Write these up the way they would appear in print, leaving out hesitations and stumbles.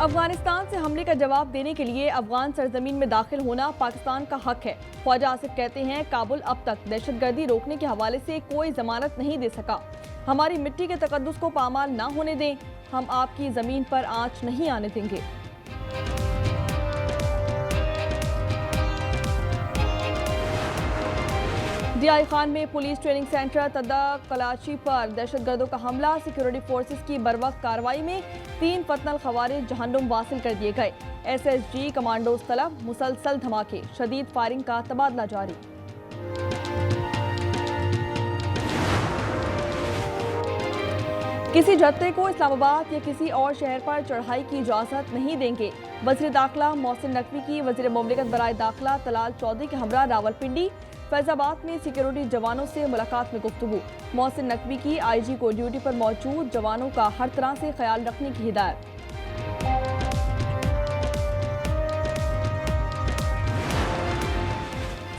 अफगानिस्तान से हमले का जवाब देने के लिए अफगान सरजमीन में दाखिल होना पाकिस्तान का हक है। ख्वाजा आसिफ कहते हैं, काबुल अब तक दहशतगर्दी रोकने के हवाले से कोई जमानत नहीं दे सका। हमारी मिट्टी के तकद्दुस को पामाल ना होने दें, हम आपकी जमीन पर आंच नहीं आने देंगे। DI खान में पुलिस ट्रेनिंग सेंटर तदा कलाची पर दहशतगर्दों का हमला। सिक्योरिटी फोर्सेस की बरवक्त कार्रवाई में 3 फतनल खवारिज जहन्नुम वासिल कर दिए गए। SSG कमांडोज तलब, मुसलसल धमाके, शदीद फायरिंग का तबादला जारी। किसी जत्थे को इस्लामाबाद या किसी और शहर पर चढ़ाई की इजाजत नहीं देंगे। वज़ीर दाखिला मोहसिन नकवी की वज़ीर मुमलिकत बराए दाखिला तलाल चौधरी के हमरा रावलपिंडी फैजाबाद में सिक्योरिटी जवानों से मुलाकात में गुफ्तगू। मोहसिन नकवी की IG को ड्यूटी पर मौजूद जवानों का हर तरह से ख्याल रखने की हिदायत।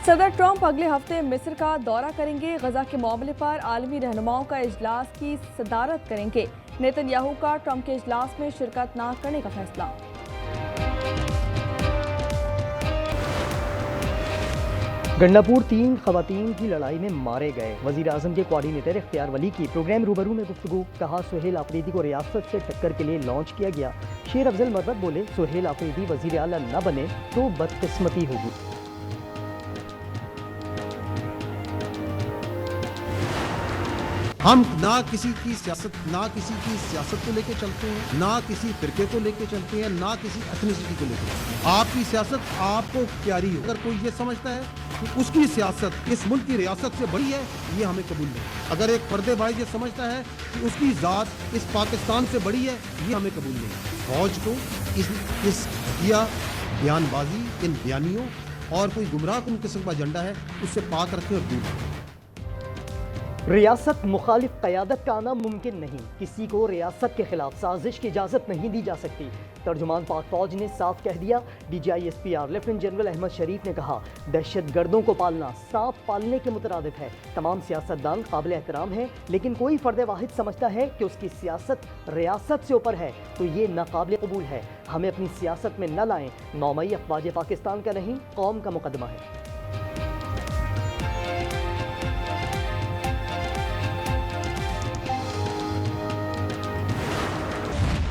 सदर ट्रंप अगले हफ्ते मिस्र का दौरा करेंगे। गजा के मामले पर आलमी रहनुमाओं का इजलास की सदारत करेंगे। नेतन्याहू का ट्रंप के इजलास में शिरकत न करने का फैसला। गंडापुर 3 खवातीन की लड़ाई में मारे गए। वजीर आजम के कोऑर्डिनेटर इख्तियार वली की प्रोग्राम रूबरू में गुफ्तगू। कहा, सुहेल आफरीदी को रियासत से टक्कर के लिए लॉन्च किया गया। शेर अफजल मर्रत बोले, सुहेल आफरीदी वजीर आला न बने तो बदकिस्मती होगी। हम ना किसी की सियासत को लेके चलते हैं, ना किसी फिरके को लेके चलते हैं, ना किसी एथनिसिटी को लेके। आपकी सियासत आपको प्यारी हो। अगर कोई ये समझता है कि उसकी सियासत इस मुल्क की रियासत से बड़ी है, ये हमें कबूल नहीं। अगर एक पर्दे भाई ये समझता है कि उसकी ज़ात इस पाकिस्तान से बड़ी है, ये हमें कबूल नहीं। फौज को इस बयानबाजी, इन बयानियों और कोई गुमराह कुन किस्म का एजेंडा है, उससे पाक रखें और दूर रखें। रियासत मुखालिफ क़यादत का आना मुमकिन नहीं। किसी को रियासत के खिलाफ साजिश की इजाज़त नहीं दी जा सकती। तर्जुमान पाक फौज ने साफ कह दिया। DGI SPR lieutenant general Ahmad Sharif ने कहा, दहशतगर्दों को पालना सांप पालने के मुतरादिफ है। तमाम सियासतदान काबिल एहतराम हैं, लेकिन कोई फ़र्द वाहिद समझता है कि उसकी सियासत रियासत से ऊपर है तो ये नाकाबिल कबूल है। हमें अपनी सियासत में न लाएं। 9 मई अफवाज पाकिस्तान का नहीं, कौम का मुकदमा है।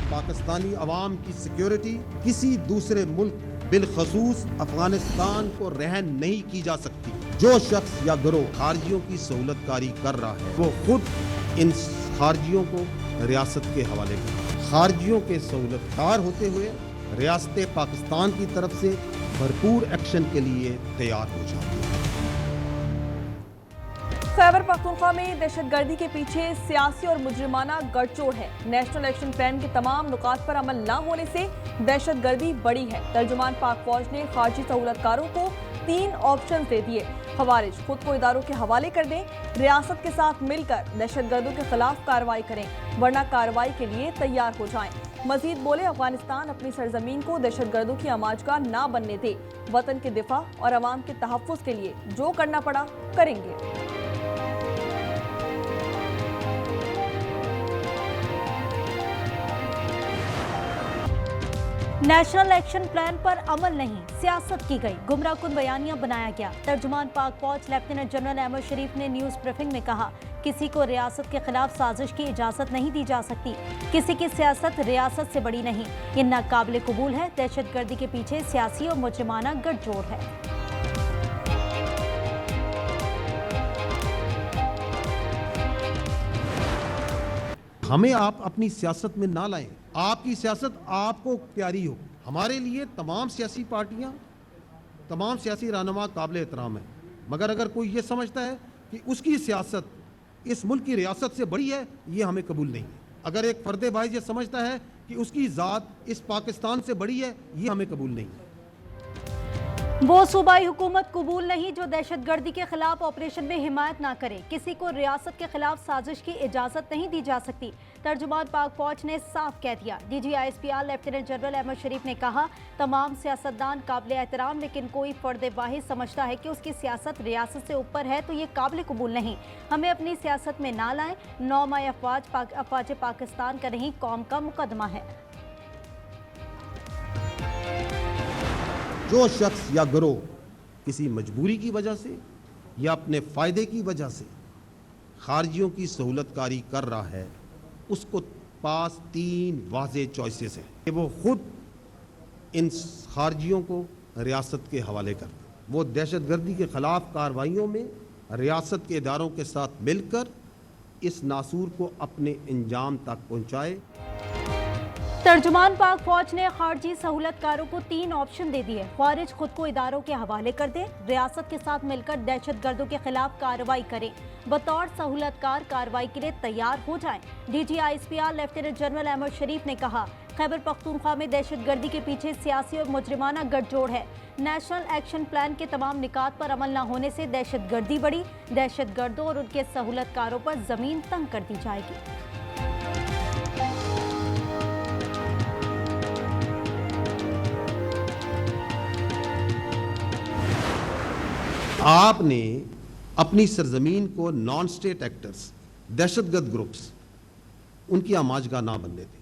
पाकिस्तानी अवाम की सिक्योरिटी किसी दूसरे मुल्क बिलखसूस अफगानिस्तान को रहन नहीं की जा सकती। जो शख्स या गिरोह खारजियों की सहूलतकारी कर रहा है, वो खुद इन खारजियों को रियासत के हवाले करे। खारजियों के सहूलतकार होते हुए रियासत पाकिस्तान की तरफ से भरपूर एक्शन के लिए तैयार हो जाती है। खैबर पख्तूनख्वा में दहशतगर्दी के पीछे सियासी और मुजरिमाना गठजोड़ है। नेशनल एक्शन प्लान के तमाम नुकात पर अमल न होने से दहशतगर्दी बढ़ी है। तर्जुमान पाक फौज ने खारजी सहूलतकारों को 3 ऑप्शन दे दिए। खवारिज खुद को इदारों के हवाले कर दें, रियासत के साथ मिलकर दहशतगर्दों के खिलाफ कार्रवाई करें, वरना कार्रवाई के लिए तैयार हो जाएं। मजीद बोले, अफगानिस्तान अपनी सरजमीन को दहशतगर्दों की आमाजगाह ना बनने दे। वतन के दिफा और अवाम के तहफ़्फ़ुज़ के लिए जो करना पड़ा करेंगे। नेशनल एक्शन प्लान पर अमल नहीं, सियासत की गई, गुमराहकुन बयानियां बनाया गया। तर्जुमान पाक फौज लेफ्टिनेंट जनरल अहमद शरीफ ने न्यूज़ ब्रीफिंग में कहा, किसी को रियासत के खिलाफ साजिश की इजाज़त नहीं दी जा सकती। किसी की सियासत रियासत से बड़ी नहीं, ये नाकाबिल कबूल है। दहशतगर्दी के पीछे सियासी और मुजरिमाना गठजोड़ है। हमें आप अपनी सियासत में ना लाएं। आपकी सियासत आपको प्यारी हो। हमारे लिए तमाम सियासी पार्टियां, तमाम सियासी रहनुमा काबिल एहतराम है, मगर अगर कोई ये समझता है कि उसकी सियासत इस मुल्क की रियासत से बड़ी है, ये हमें कबूल नहीं है। अगर एक फर्द भाई ये समझता है कि उसकी ज़ात इस पाकिस्तान से बड़ी है, ये हमें कबूल नहीं है। वो सूबाई हुकूमत कबूल नहीं जो दहशतगर्दी के खिलाफ ऑपरेशन में हिमायत ना करे। किसी को रियासत के खिलाफ साजिश की इजाज़त नहीं दी जा सकती। तर्जुमान पाक फौज ने साफ कह दिया। DGI SPR lieutenant general Ahmad Sharif ने कहा, तमाम सियासतदान काबिल एहतराम, लेकिन कोई फर्द वाहिद समझता है कि उसकी सियासत रियासत से ऊपर है तो ये काबिल कबूल नहीं। हमें अपनी सियासत में ना लाएं। 9 मई अफवाज पाकिस्तान का नहीं, कौम का मुकदमा है। जो शख्स या गिरोह किसी मजबूरी की वजह से या अपने फ़ायदे की वजह से खारजियों की सहूलतकारी कर रहा है, उसको पास 3 वाज़े चॉइसेस हैं कि वो खुद इन खारजियों को रियासत के हवाले कर दे, वो दहशतगर्दी के ख़िलाफ़ कार्रवाइयों में रियासत के इदारों के साथ मिलकर इस नासूर को अपने अंजाम तक पहुँचाए। तर्जुमान पाक फौज ने खारजी सहूलतकारों को 3 ऑप्शन दे दिए। खारिज खुद को इदारों के हवाले कर दे, रियासत के साथ मिलकर दहशतगर्दों के खिलाफ कार्रवाई करें, बतौर सहूलतकार कार्रवाई के लिए तैयार हो जाएं। DGISPR lieutenant general Ahmad Sharif ने कहा, खैबर पख्तूनख्वा में दहशतगर्दी के पीछे सियासी और मुजरिमाना गठजोड़ है। नेशनल एक्शन प्लान के तमाम निकात पर अमल न होने से दहशतगर्दी बढ़ी, दहशतगर्दों और उनके सहूलतकारों पर जमीन तंग कर दी जाएगी। आपने अपनी सरजमीन को नॉन स्टेट एक्टर्स, दहशतगर्द ग्रुप्स, उनकी आमाजगाह ना बनने दें।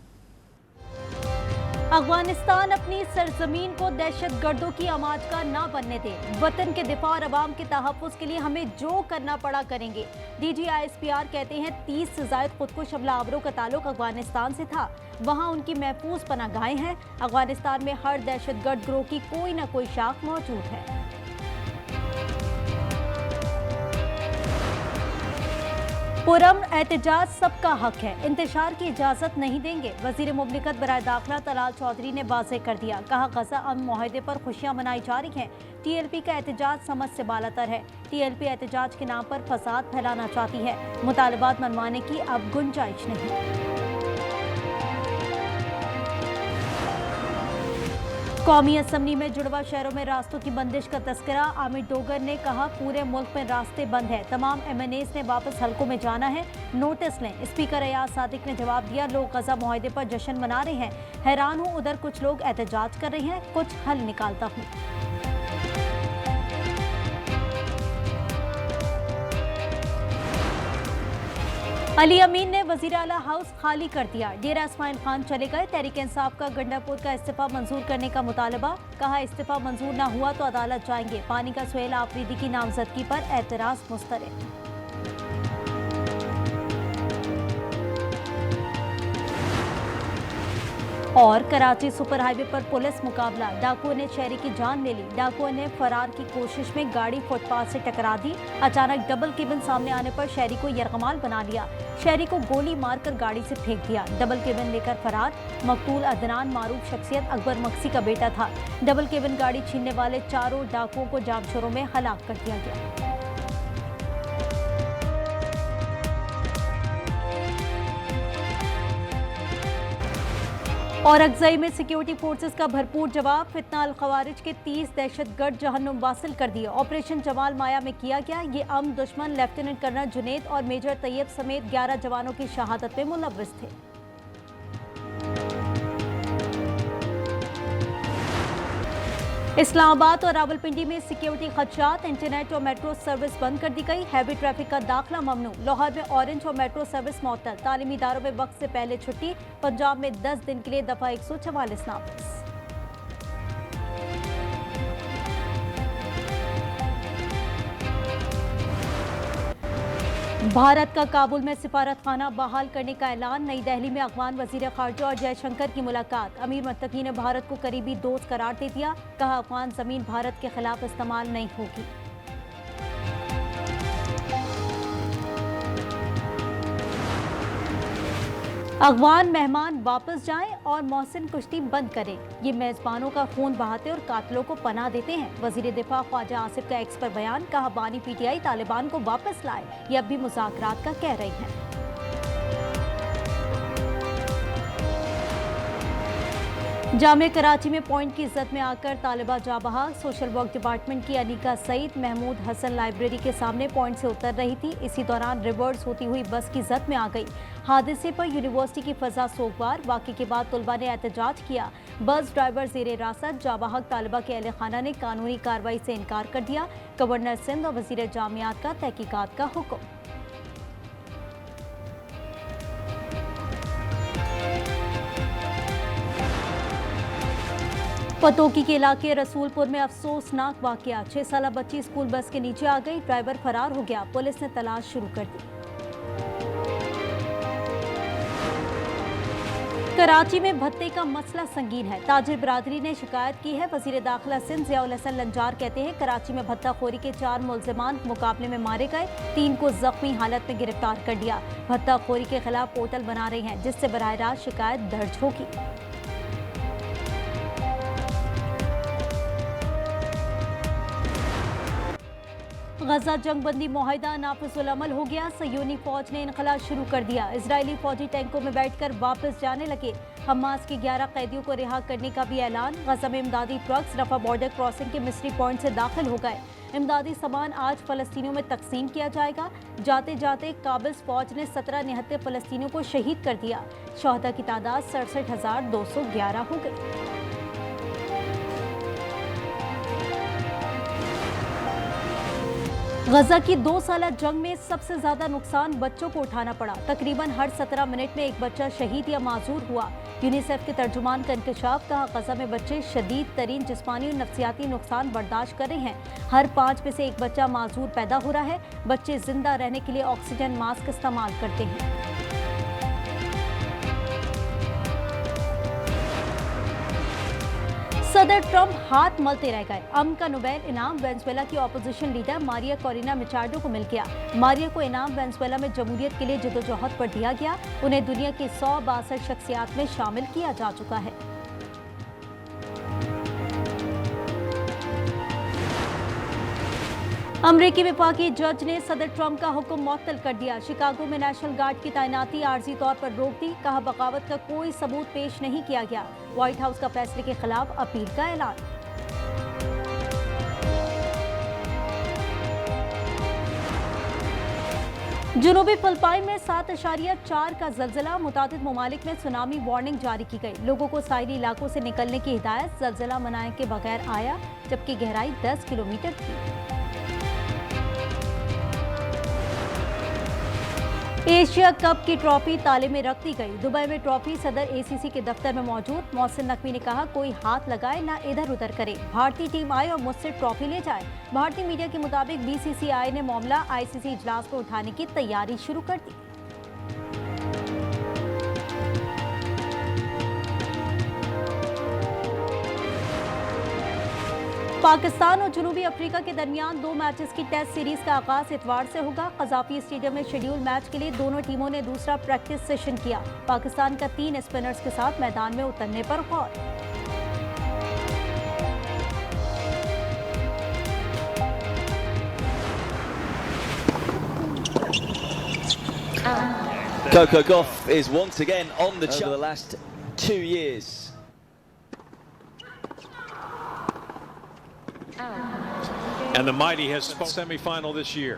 अफगानिस्तान अपनी सरजमीन को दहशतगर्दों की आमाजगाह ना बनने दे। वतन के दिफा और अवाम के तहफ़्फ़ुज़ के लिए हमें जो करना पड़ा करेंगे। DGISPR कहते हैं 30 से ज़ायद खुदकुश हमलावरों का ताल्लुक अफगानिस्तान से था, वहाँ उनकी महफूज पनाहगाहें हैं। अफगानिस्तान में हर दहशतगर्द गिरोह की कोई ना कोई शाख मौजूद है। पुरअमन एहतजाज सबका हक है, इंतशार की इजाज़त नहीं देंगे। वज़ीर मुमलिकत बराए दाखिला तलाल चौधरी ने वाज़ेह कर दिया, कहा गज़ा अमन मुआहदे पर खुशियाँ मनाई जा रही हैं। TLP का एहतजाज समझ से बालातर है। TLP एहतजाज के नाम पर फसाद फैलाना चाहती है, मुतालबात मनवाने की अब गुंजाइश नहीं। कौमी असम्बली में जुड़वा शहरों में रास्तों की बंदिश का तस्करा। आमिर डोगर ने कहा, पूरे मुल्क में रास्ते बंद हैं, तमाम MNAs ने वापस हलकों में जाना है, नोटिस लें। स्पीकर अयाज सादिक ने जवाब दिया, लोग गजा मुआहदे पर जश्न मना रहे हैं, हैरान हूँ उधर कुछ लोग एहतजाज कर रहे हैं, कुछ हल निकालता हूँ। अली अमीन ने वजीर आला हाउस खाली कर दिया, डेरा इस्माइल खान चले गए। तहरीक इंसाफ का गंडापुर का इस्तीफा मंजूर करने का मुतालबा, कहा इस्तीफा मंजूर न हुआ तो अदालत जाएंगे। पानी का सुहेल आफरीदी की नामजदगी पर एतराज मुस्तरद। और कराची सुपर हाईवे पर पुलिस मुकाबला, डाकुओं ने शहरी की जान ले ली। डाकुओं ने फरार की कोशिश में गाड़ी फुटपाथ से टकरा दी। अचानक डबल केबिन सामने आने पर शहरी को यरगमाल बना लिया, शहरी को गोली मारकर गाड़ी से फेंक दिया। डबल केबिन लेकर फरार। मकतूल अदनान मारूफ शख्सियत अकबर मक्सी का बेटा था। डबल केबिन गाड़ी छीनने वाले 4 डाकुओं को जामछोरों में हलाक कर दिया गया। और अगजई में सिक्योरिटी फोर्सेस का भरपूर जवाब, फितना अल खवारिज के 30 दहशतगर्द जहन्नुम वासिल कर दिए। ऑपरेशन जमाल माया में किया गया। ये अम दुश्मन लेफ्टिनेंट कर्नल जुनेद और मेजर तैयब समेत 11 जवानों की शहादत में मुलव्वस थे। इस्लामाबाद और रावलपिंडी में सिक्योरिटी खदशात, इंटरनेट और मेट्रो सर्विस बंद कर दी गई। हैवी ट्रैफिक का दाखिला ममनू। लाहौर में ऑरेंज और मेट्रो सर्विस मुअत्तल। तालीमी इदारों में वक्त से पहले छुट्टी। पंजाब में 10 दिन के लिए दफा 144 नाफिज। भारत का काबुल में सिफारत खाना बहाल करने का ऐलान। नई दिल्ली में अफगान वजीर खारजा और जयशंकर की मुलाकात। अमीर मुत्तकी ने भारत को करीबी दोस्त करार दे दिया, कहा अफगान जमीन भारत के खिलाफ इस्तेमाल नहीं होगी। अफगान मेहमान वापस जाएं और मोहसिन कुश्ती बंद करें। ये मेजबानों का खून बहाते और कातिलों को पनाह देते हैं। वजीर दिफा ख्वाजा आसिफ का एक्स पर बयान, कहा बानी PTI तालिबान को वापस लाए, ये अब भी मुज़ाकरात का कह रही हैं। जामिया कराची में पॉइंट की इज्जत में आकर तालिबा जा बहा। सोशल वर्क डिपार्टमेंट की अनिका सईद महमूद हसन लाइब्रेरी के सामने पॉइंट से उतर रही थी। इसी दौरान रिवर्स होती हुई बस की जद में आ गई। हादसे पर यूनिवर्सिटी की फजा सोगवार। वाक़े के बाद तुलबा ने एहतजाज किया। बस ड्राइवर जेर हिरासत। जाबहक तालिबा के अहले खाना ने कानूनी कार्रवाई से इनकार कर दिया। गवर्नर सिंध और वजीर जामियात का तहकीकात का हुक्म। पतोकी के इलाके रसूलपुर में अफसोसनाक वाकया। 6 साला बच्ची स्कूल बस के नीचे आ गई, ड्राइवर फरार हो गया। पुलिस ने तलाश शुरू कर दी। कराची में भत्ते का मसला संगीन है। ताजिर बिरादरी ने शिकायत की है। वजीर दाखिला सिंध ज़ियाउल हसन लंजार कहते हैं कराची में भत्ताखोरी के 4 मुल्जिमान मुकाबले में मारे गए, 3 को जख्मी हालत में गिरफ्तार कर लिया। भत्ताखोरी के खिलाफ पोर्टल बना रहे हैं जिससे बराह रास्त शिकायत दर्ज होगी। गजा जंगबंदी मुआहिदा नाफिजुल अमल हो गया। सयूनी फौज ने इनकलाब शुरू कर दिया। इजरायली फौजी टैंकों में बैठकर वापस जाने लगे। हमास के 11 कैदियों को रिहा करने का भी ऐलान। गजा में इमदादी ट्रक्स रफा बॉर्डर क्रॉसिंग के मिस्ट्री पॉइंट से दाखिल हो गए। इमदादी सामान आज फलस्तीनियों में तकसीम किया जाएगा। जाते जाते काबिल्स फौज ने 17 निहत्ते फलस्तीनियों को शहीद कर दिया। शहदा की तादाद 67,211 हो गई। गजा की 2 साला जंग में सबसे ज्यादा नुकसान बच्चों को उठाना पड़ा। तकरीबन हर 17 मिनट में एक बच्चा शहीद या माजूर हुआ। यूनिसेफ के तर्जुमान का इंकशाफ, कहा गजा में बच्चे शदीद तरीन जिस्मानी और नफ्सियाती नुकसान बर्दाश्त कर रहे हैं। हर 5 में से एक बच्चा माजूर पैदा हो रहा है। बच्चे जिंदा रहने के लिए ऑक्सीजन मास्क इस्तेमाल करते हैं। सदर ट्रंप हाथ मलते रह गए। अमन का नोबेल इनाम वेनेजुएला की ऑपोजिशन लीडर मारिया कोरिना मिचार्डो को मिल गया। मारिया को इनाम वेनेजुएला में जमहूरियत के लिए जदोजहद पर दिया गया। उन्हें दुनिया की 162 शख्सियात में शामिल किया जा चुका है। अमरीकी वफाकी जज ने सदर ट्रंप का हुक्म मुअत्तल कर दिया। शिकागो में नेशनल गार्ड की तैनाती आर्जी तौर पर रोक दी। कहा बगावत का कोई सबूत पेश नहीं किया गया। व्हाइट हाउस का फैसले के खिलाफ अपील का ऐलान। जुनूबी फिलिपाइन में 7.4 का जल्जला। मुतादिद ममालिक में सुनामी वार्निंग जारी की गई। लोगों को साहिली इलाकों से निकलने की हिदायत। जल्जला मनाए के बगैर आया जबकि गहराई 10 किलोमीटर थी। एशिया कप की ट्रॉफी ताले में रख दी गई। दुबई में ट्रॉफी सदर एसीसी के दफ्तर में मौजूद। मोहसिन नकवी ने कहा कोई हाथ लगाए ना इधर उधर करे। भारतीय टीम आए और मुझसे ट्रॉफी ले जाए। भारतीय मीडिया के मुताबिक बीसीसीआई ने मामला आईसीसी इजलास में उठाने की तैयारी शुरू कर दी। पाकिस्तान और जनूबी अफ्रीका के दरमियान 2 मैचेस की टेस्ट सीरीज का आगाज इतवार से होगा। कज़ाफी स्टेडियम में शेड्यूल मैच के लिए दोनों टीमों ने दूसरा प्रैक्टिस सेशन किया। पाकिस्तान का 3 स्पिनर्स के साथ मैदान में उतरने पर गौर। Coco Gauff is once again on the chart over the last 2 years. And the mighty has semi-final this year.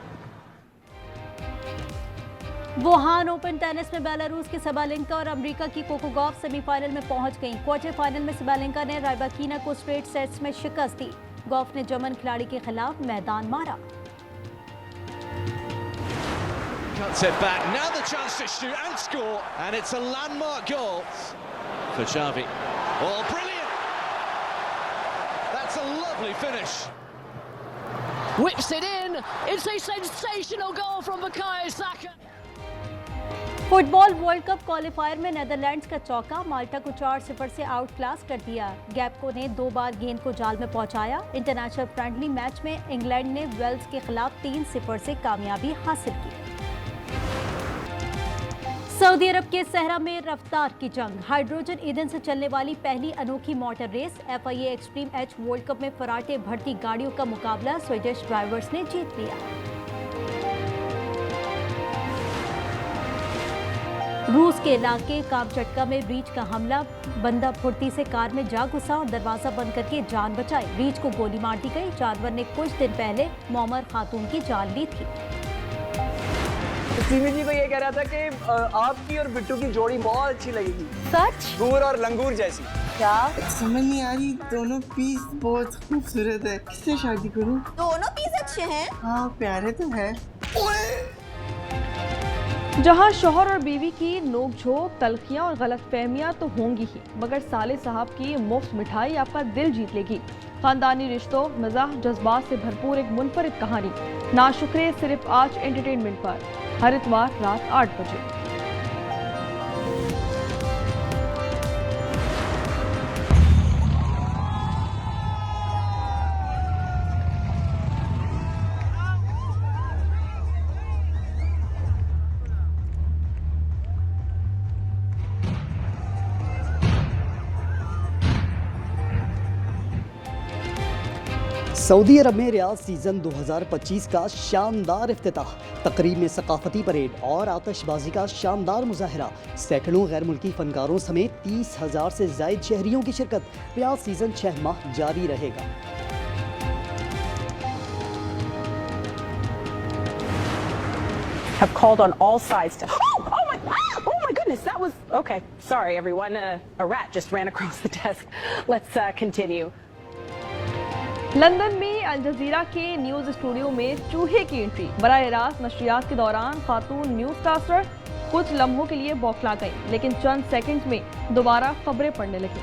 Wuhan open tennis में बेलारूस की सेबालेंका और अमेरिका की कोको गॉफ सेमीफाइनल में पहुंच गईं। क्वार्टर फाइनल में सेबालेंका ने राइबाकिना को स्ट्रेट सेट्स में शिकस्त दी। गॉफ ने जर्मन खिलाड़ी के खिलाफ मैदान मारा। Cuts it back. Now the chance to shoot and score, and it's a landmark goal for Xavi. Oh, brilliant! That's a lovely finish. Whips it in. It's a sensational goal from Bukayo Saka. Football world cup qualifier में Netherlands का चौका माल्टा को 4-0 से out class कर दिया। गैप्को ने 2 बार गेंद को जाल में पहुंचाया। इंटरनेशनल फ्रेंडली मैच में इंग्लैंड ने वेल्स के खिलाफ 3-0 से कामयाबी हासिल की। सऊदी अरब के सहरा में रफ्तार की जंग। हाइड्रोजन ईंधन से चलने वाली पहली अनोखी motor race. FIA extreme H world cup में फराटे भरती गाड़ियों का मुकाबला स्वीडिश ड्राइवर्स ने जीत लिया। रूस के इलाके कामचटका में रीछ का हमला। बंदा फुर्ती से कार में जा घुसा और दरवाजा बंद करके जान बचाई। रीछ को गोली मार दी गई। जानवर ने कुछ दिन पहले मोमर खातून की जान ली थी। सीमी जी को ये कह रहा था कि आपकी और बिट्टू की जोड़ी बहुत अच्छी लगेगी। सच? गूर और लंगूर जैसी। क्या? समझ नहीं आ रही। दोनों पीस बहुत खूबसूरत है। किससे शादी करूं? दोनों पीस अच्छे हैं। हाँ प्यारे तो है। जहां शौहर और बीवी की नोकझोंक, तलखियां और गलतफहमियां तो होंगी ही, मगर साले साहब की मुफ्त मिठाई आपका दिल जीत लेगी। खानदानी रिश्तों, मज़ाह, जज्बात से भरपूर एक मुनफरिद कहानी। नाशुक्रे सिर्फ आज एंटरटेनमेंट पर, हर इतवार रात 8 बजे। सऊदी अरब में रियाद सीज़न 2025 का शानदार इफ्तिताह, तकरीब में सकाफती परेड और आतिशबाजी का शानदार मुजाहरा, सैकड़ों गैर मुल्की फनकारों समेत 30,000 से ज़ायद शहरियों की शिरकत। रियाद सीज़न 6 माह जारी रहेगा। Have called on all sides to. Oh my goodness, that was okay. Sorry, everyone. A rat just ran across the desk. Let's continue. London में अल जजीरा के न्यूज़ स्टूडियो में चूहे की एंट्री। बराह रास्त नशरियात के दौरान खातून न्यूज़ कास्टर कुछ लम्हों के लिए बौखला गई, लेकिन चंद सेकंड्स में दोबारा खबरें पढ़ने लगी।